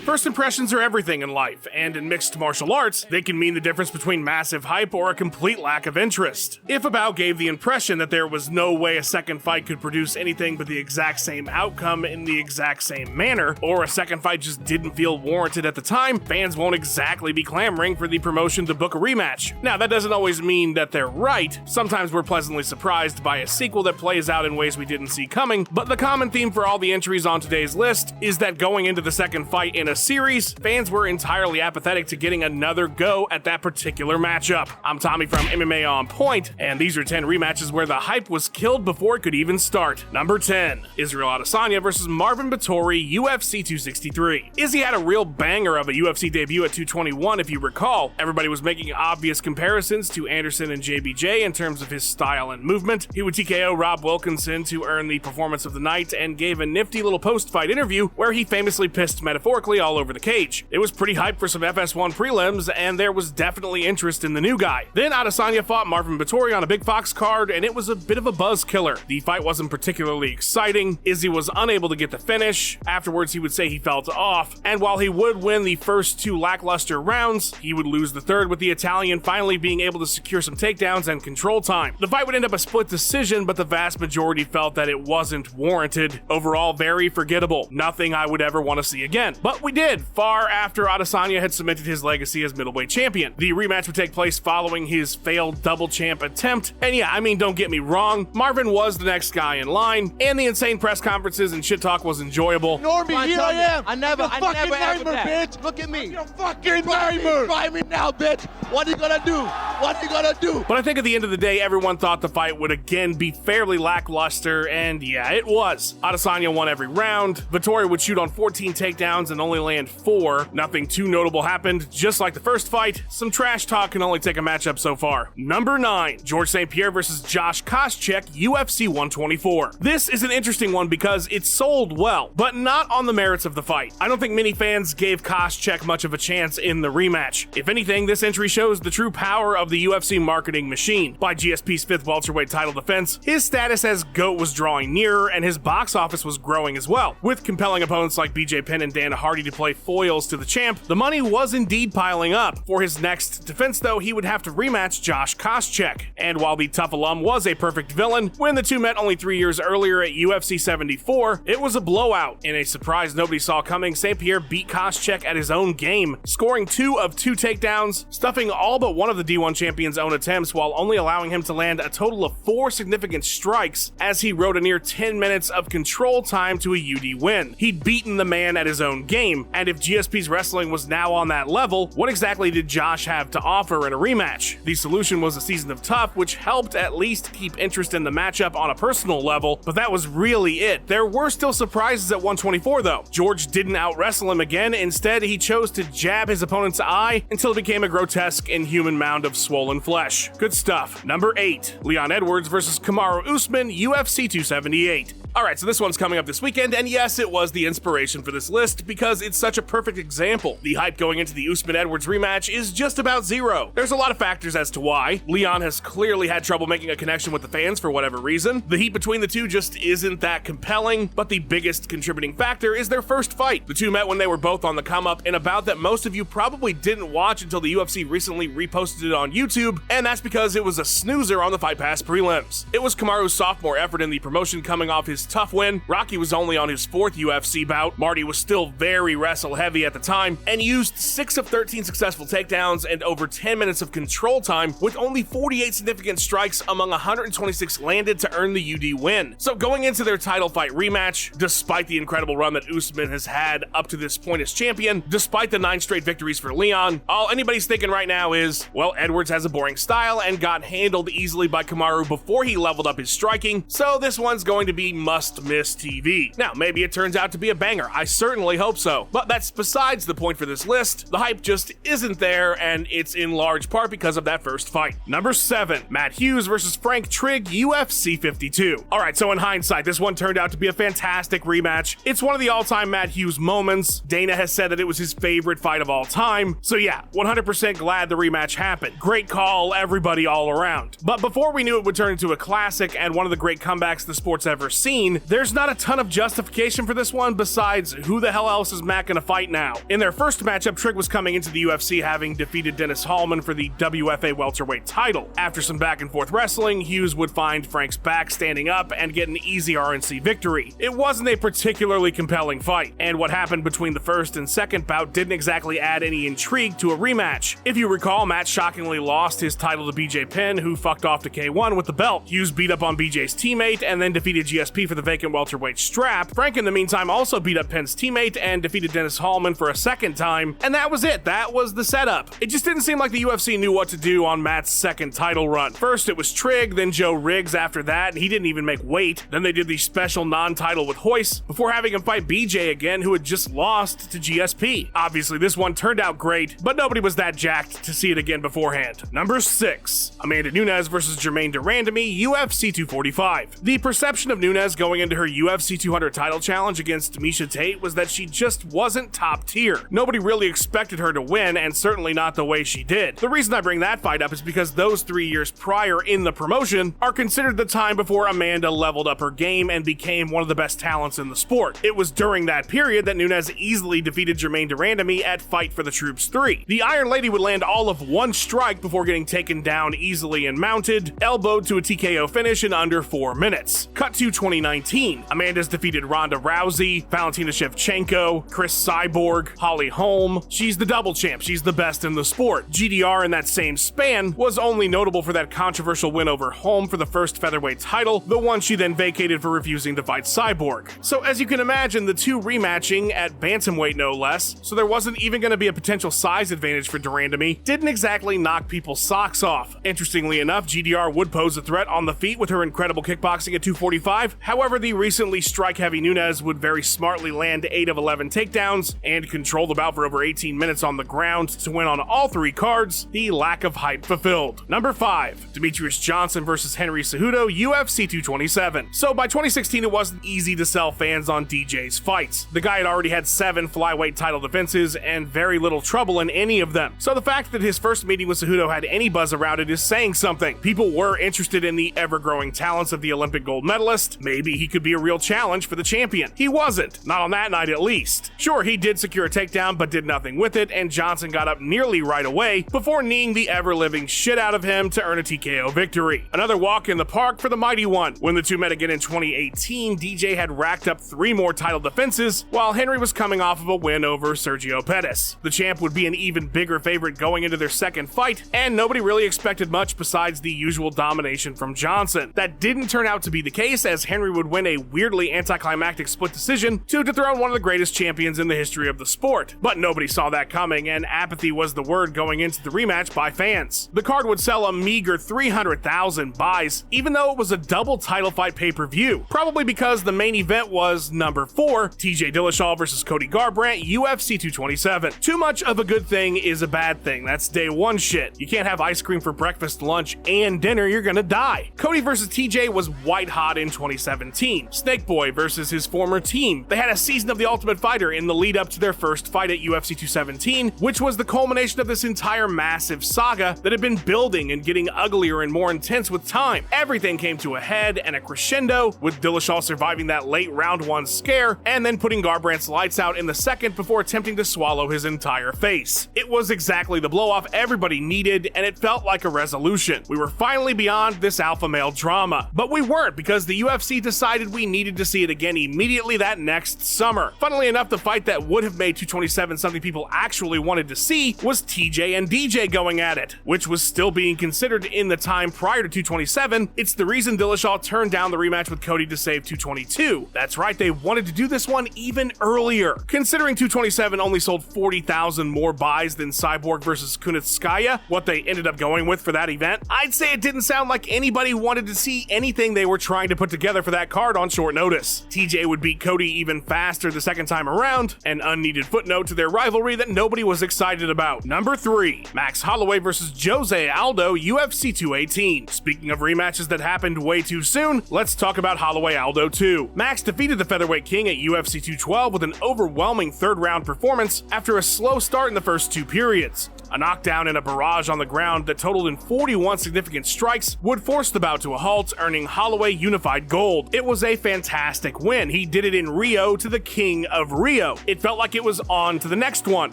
First impressions are everything in life, and in mixed martial arts, they can mean the difference between massive hype or a complete lack of interest. If a bout gave the impression that there was no way a second fight could produce anything but the exact same outcome in the exact same manner, or a second fight just didn't feel warranted at the time, fans won't exactly be clamoring for the promotion to book a rematch. Now, that doesn't always mean that they're right. Sometimes we're pleasantly surprised by a sequel that plays out in ways we didn't see coming, but the common theme for all the entries on today's list is that going into the second fight in a series, fans were entirely apathetic to getting another go at that particular matchup. I'm Tommy from MMA On Point, and these are 10 rematches where the hype was killed before it could even start. Number 10, Israel Adesanya versus Marvin Vettori, UFC 263. Izzy had a real banger of a UFC debut at 221 if you recall. Everybody was making obvious comparisons to Anderson and JBJ in terms of his style and movement. He would TKO Rob Wilkinson to earn the performance of the night and gave a nifty little post-fight interview where he famously pissed metaphorically all over the cage. It was pretty hyped for some FS1 prelims, and there was definitely interest in the new guy. Then Adesanya fought Marvin Vettori on a Big Fox card, and it was a bit of a buzz killer. The fight wasn't particularly exciting. Izzy was unable to get the finish. Afterwards, he would say he felt off, and while he would win the first 2 lackluster rounds, he would lose the third, with the Italian finally being able to secure some takedowns and control time. The fight would end up a split decision, but the vast majority felt that it wasn't warranted. Overall, very forgettable. Nothing I would ever want to see again. But we did, far after Adesanya had cemented his legacy as middleweight champion. The rematch would take place following his failed double champ attempt, and yeah, I mean, don't get me wrong, Marvin was the next guy in line, and the insane press conferences and shit talk was enjoyable. Normie, here I am. I never ever nightmare, that. bitch. Look at me. You're fucking nightmare. Try me now, bitch. What are you gonna do? What are you gonna do? But I think at the end of the day, everyone thought the fight would again be fairly lackluster, and yeah, it was. Adesanya won every round. Vettori would shoot on 14 takedowns and only land 4. Nothing too notable happened, just like the first fight. Some trash talk can only take a matchup so far. Number 9, George St. Pierre versus Josh Koscheck, UFC 124. This is an interesting one because it sold well, but not on the merits of the fight. I don't think many fans gave Koscheck much of a chance in the rematch. If anything, this entry shows the true power of the UFC marketing machine. By GSP's 5th welterweight title defense, his status as GOAT was drawing nearer, and his box office was growing as well. With compelling opponents like BJ Penn and Dan Hardy to play foils to the champ, the money was indeed piling up. For his next defense, though, he would have to rematch Josh Koscheck. And while the tough alum was a perfect villain, when the two met only 3 years earlier at UFC 74, it was a blowout. In a surprise nobody saw coming, St. Pierre beat Koscheck at his own game, scoring 2 of 2 takedowns, stuffing all but one of the D1 champion's own attempts while only allowing him to land a total of 4 significant strikes as he rode a near 10 minutes of control time to a UD win. He'd beaten the man at his own game, and if GSP's wrestling was now on that level, what exactly did Josh have to offer in a rematch? The solution was a season of Tough, which helped at least keep interest in the matchup on a personal level, but that was really it. There were still surprises at 124 though. George didn't out-wrestle him again. Instead, he chose to jab his opponent's eye until it became a grotesque, inhuman mound of swollen flesh. Good stuff. Number 8, Leon Edwards versus Kamaru Usman, UFC 278. Alright, so this one's coming up this weekend, and yes, it was the inspiration for this list because it's such a perfect example. The hype going into the Usman-Edwards rematch is just about zero. There's a lot of factors as to why. Leon has clearly had trouble making a connection with the fans for whatever reason. The heat between the two just isn't that compelling, but the biggest contributing factor is their first fight. The two met when they were both on the come-up in a bout that most of you probably didn't watch until the UFC recently reposted it on YouTube, and that's because it was a snoozer on the Fight Pass prelims. It was Kamaru's sophomore effort in the promotion coming off his tough win. Rocky was only on his 4th UFC bout. Marty was still very wrestle heavy at the time and used 6 of 13 successful takedowns and over 10 minutes of control time with only 48 significant strikes among 126 landed to earn the UD win. So going into their title fight rematch, despite the incredible run that Usman has had up to this point as champion, despite the 9 straight victories for Leon, all anybody's thinking right now is, well, Edwards has a boring style and got handled easily by Kamaru before he leveled up his striking, so this one's going to be must-miss TV. Now, maybe it turns out to be a banger. I certainly hope so. But that's besides the point for this list. The hype just isn't there, and it's in large part because of that first fight. Number 7, Matt Hughes versus Frank Trigg, UFC 52. Alright, so in hindsight, this one turned out to be a fantastic rematch. It's one of the all-time Matt Hughes moments. Dana has said that it was his favorite fight of all time. So yeah, 100% glad the rematch happened. Great call, everybody all around. But before we knew it would turn into a classic and one of the great comebacks the sport's ever seen, there's not a ton of justification for this one besides who the hell else is Matt Mac in a fight now. In their first matchup, Trigg was coming into the UFC having defeated Dennis Hallman for the WFA welterweight title. After some back and forth wrestling, Hughes would find Frank's back standing up and get an easy RNC victory. It wasn't a particularly compelling fight, and what happened between the first and second bout didn't exactly add any intrigue to a rematch. If you recall, Matt shockingly lost his title to BJ Penn, who fucked off to K1 with the belt. Hughes beat up on BJ's teammate and then defeated GSP for the vacant welterweight strap. Frank, in the meantime, also beat up Penn's teammate and defeated Dennis Hallman for a second time, and that was it. That was the setup. It just didn't seem like the UFC knew what to do on Matt's second title run. First it was Trigg, then Joe Riggs after that, and he didn't even make weight. Then they did the special non-title with Hoyce, before having him fight BJ again, who had just lost to GSP. Obviously, this one turned out great, but nobody was that jacked to see it again beforehand. Number 6. Amanda Nunes versus Germaine de Randamie, UFC 245. The perception of Nunes going into her UFC 200 title challenge against Miesha Tate was that she just wasn't top tier. Nobody really expected her to win, and certainly not the way she did. The reason I bring that fight up is because those 3 years prior in the promotion are considered the time before Amanda leveled up her game and became one of the best talents in the sport. It was during that period that Nunes easily defeated Germaine de Randamie at Fight for the Troops 3. The Iron Lady would land all of one strike before getting taken down easily and mounted, elbowed to a TKO finish in under 4 minutes. Cut to 2019. Amanda's defeated Ronda Rousey, Valentina Shevchenko, Chris Cyborg, Holly Holm. She's the double champ. She's the best in the sport. GDR in that same span was only notable for that controversial win over Holm for the first featherweight title, the one she then vacated for refusing to fight Cyborg. So as you can imagine, the two rematching at bantamweight no less, so there wasn't even going to be a potential size advantage for de Randamie, didn't exactly knock people's socks off. Interestingly enough, GDR would pose a threat on the feet with her incredible kickboxing at 245. However, the recently strike-heavy Nunes would very smartly land 8 of 11 takedowns and control the bout for over 18 minutes on the ground to win on all 3 cards. The lack of hype fulfilled. Number 5. Demetrious Johnson versus Henry Cejudo, UFC 227. So by 2016, it wasn't easy to sell fans on DJ's fights. The guy had already had 7 flyweight title defenses and very little trouble in any of them. So the fact that his first meeting with Cejudo had any buzz around it is saying something. People were interested in the ever-growing talents of the Olympic gold medalist. Maybe he could be a real challenge for the champion. He wasn't. Not on that night at least. Sure, he did secure a takedown, but did nothing with it, and Johnson got up nearly right away before kneeing the ever-living shit out of him to earn a TKO victory. Another walk in the park for the mighty one. When the two met again in 2018, DJ had racked up 3 more title defenses, while Henry was coming off of a win over Sergio Pettis. The champ would be an even bigger favorite going into their second fight, and nobody really expected much besides the usual domination from Johnson. That didn't turn out to be the case, as Henry would win a weirdly anticlimactic split decision to dethrone one of the greatest champions in the history of the sport. But nobody saw that coming, and apathy was the word going into the rematch by fans. The card would sell a meager 300,000 buys, even though it was a double title fight pay-per-view, probably because the main event was number 4, TJ Dillashaw versus Cody Garbrandt, UFC 227. Too much of a good thing is a bad thing. That's day 1 shit. You can't have ice cream for breakfast, lunch, and dinner. You're gonna die. Cody versus TJ was white hot in 2017. Snake Boy versus his former team. They had a season of The Ultimate Fighter in the lead up to their first fight at UFC 217, which was the culmination of this entire massive saga that had been building and getting uglier and more intense with time. Everything came to a head and a crescendo, with Dillashaw surviving that late round 1 scare and then putting Garbrandt's lights out in the second before attempting to swallow his entire face. It was exactly the blow-off everybody needed, and it felt like a resolution. We were finally beyond this alpha male drama. But we weren't, because the UFC decided we needed to see it again immediately that next summer. Funnily enough, the fight that would have made 227 something people actually wanted to see was TJ and DJ going at it, which was still being considered in the time prior to 227. It's the reason Dillashaw turned down the rematch with Cody to save 222. That's right, they wanted to do this one even earlier. Considering 227 only sold 40,000 more buys than Cyborg versus Kunitskaya, what they ended up going with for that event, I'd say it didn't sound like anybody wanted to see anything they were trying to put together for that card on short notice. TJ would beat Cody even faster the second time around, an unneeded footnote to their rivalry that nobody was excited about. Number 3, Max Holloway versus Jose Aldo, UFC 218. Speaking of rematches that happened way too soon, let's talk about Holloway Aldo 2. Max defeated the featherweight king at UFC 212 with an overwhelming 3rd round performance after a slow start in the first 2 periods. A knockdown and a barrage on the ground that totaled in 41 significant strikes would force the bout to a halt, earning Holloway unified gold. It was a fantastic win. He did it in Rio to the king of Rio. It felt like it was on to the next one,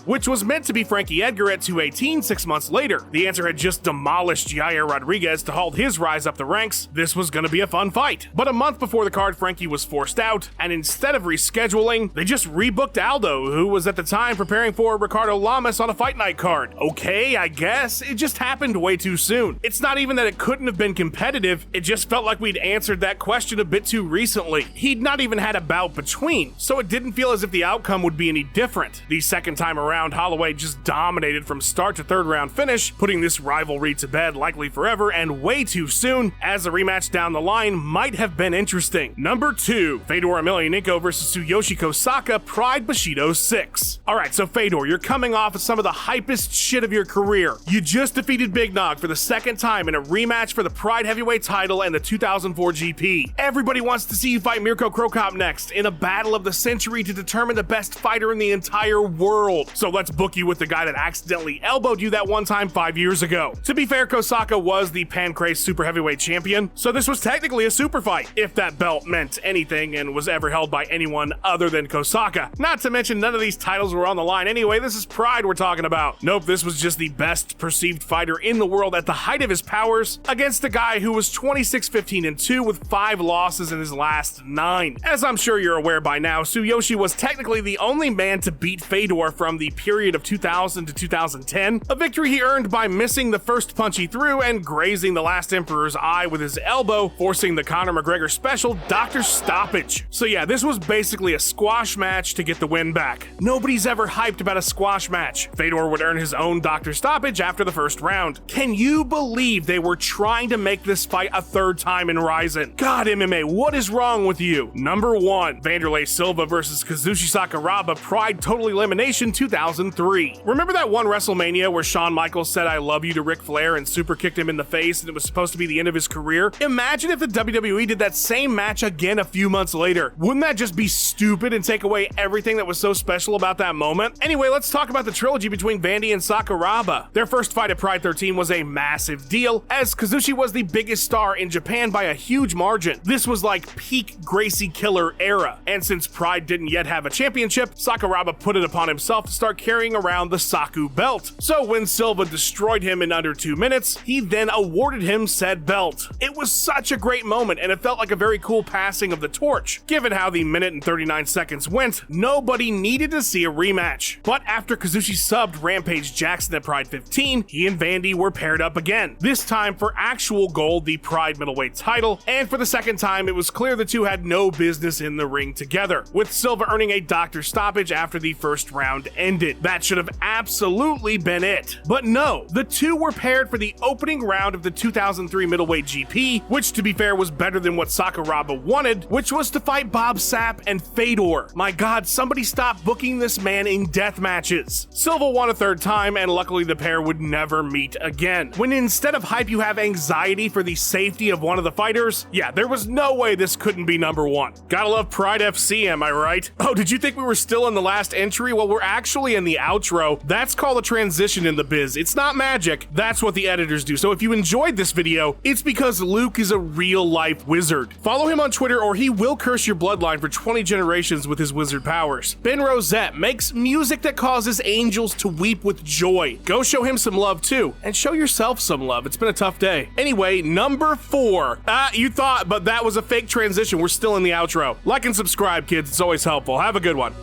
which was meant to be Frankie Edgar at 218 6 months later. The answer had just demolished Yair Rodriguez to halt his rise up the ranks. This was going to be a fun fight. But a month before the card, Frankie was forced out, and instead of rescheduling, they just rebooked Aldo, who was at the time preparing for Ricardo Lamas on a fight night card. Okay, I guess. It just happened way too soon. It's not even that it couldn't have been competitive, it just felt like we'd answered that question a bit too recently. He'd not even had a bout between, so it didn't feel as if the outcome would be any different. The second time around, Holloway just dominated from start to third round finish, putting this rivalry to bed likely forever and way too soon, as a rematch down the line might have been interesting. Number 2, Fedor Emelianenko versus Tsuyoshi Kosaka, Pride Bushido 6. Alright, so Fedor, you're coming off of some of the hypest shit of your career. You just defeated Big Nog for the second time in a rematch for the Pride Heavyweight title and the 2004 GP. Everybody wants to see you fight Mirko Cro Cop next in a battle of the century to determine the best fighter in the entire world. So let's book you with the guy that accidentally elbowed you that one time 5 years ago. To be fair, Kosaka was the Pancrase Super Heavyweight Champion, so this was technically a super fight, if that belt meant anything and was ever held by anyone other than Kosaka. Not to mention none of these titles were on the line anyway. This is Pride we're talking about. Nope, this was just the best perceived fighter in the world at the height of his powers against a guy who was 26-15-2 with 5 losses in his last 9. As I'm sure you're aware by now, Tsuyoshi was technically the only man to beat Fedor from the period of 2000 to 2010, a victory he earned by missing the first punch he threw and grazing the last Emperor's eye with his elbow, forcing the Conor McGregor special Dr. Stoppage. So yeah, this was basically a squash match to get the win back. Nobody's ever hyped about a squash match. Fedor would earn his own Dr. Stoppage after the first round. Can you believe they were trying to make this fight a third time in Ryzen? God, MMA, what is wrong with you? Number 1, Wanderlei Silva versus Kazushi Sakuraba, Pride Total Elimination 2003. Remember that one WrestleMania where Shawn Michaels said I love you to Ric Flair and super kicked him in the face and it was supposed to be the end of his career? Imagine if the WWE did that same match again a few months later. Wouldn't that just be stupid and take away everything that was so special about that moment? Anyway, let's talk about the trilogy between Vandy and Sakuraba. Their first fight at Pride 13 was a massive deal, as Kazushi was the biggest star in Japan by a huge margin. This was like peak Gracie Killer era, and since Pride didn't yet have a championship, Sakuraba put it upon himself to start carrying around the Saku belt. So when Silva destroyed him in under 2 minutes, he then awarded him said belt. It was such a great moment, and it felt like a very cool passing of the torch. Given how the minute and 39 seconds went, nobody needed to see a rematch. But after Kazushi subbed Rampage Jackson at Pride 15, he and Vandy were paired up again, this time for actual gold, the Pride middleweight title, and for the second time it was clear the two had no business in the ring together, with Silva earning a Dr. Stoppage after the first round ended. That should have absolutely been it. But no, the two were paired for the opening round of the 2003 middleweight GP, which to be fair was better than what Sakuraba wanted, which was to fight Bob Sapp and Fedor. My god, somebody stop booking this man in death matches. Silva won a third time, and luckily the pair would never meet again. When instead of hype you have anxiety for the safety of one of the fighters, yeah, there was no way this couldn't be number 1. Gotta love Pride FC, am I right? Oh, did you think we were still in the last entry? Well, we're actually in the outro. That's called a transition in the biz. It's not magic. That's what the editors do. So if you enjoyed this video, it's because Luke is a real-life wizard. Follow him on Twitter or he will curse your bloodline for 20 generations with his wizard powers. Ben Rosette makes music that causes angels to weep with joy. Go show him some love too, and show yourself some love. It's been a tough day. Anyway, number 4. You thought, but that was a fake transition. We're still in the outro. Like and subscribe, kids. It's always helpful. Have a good one.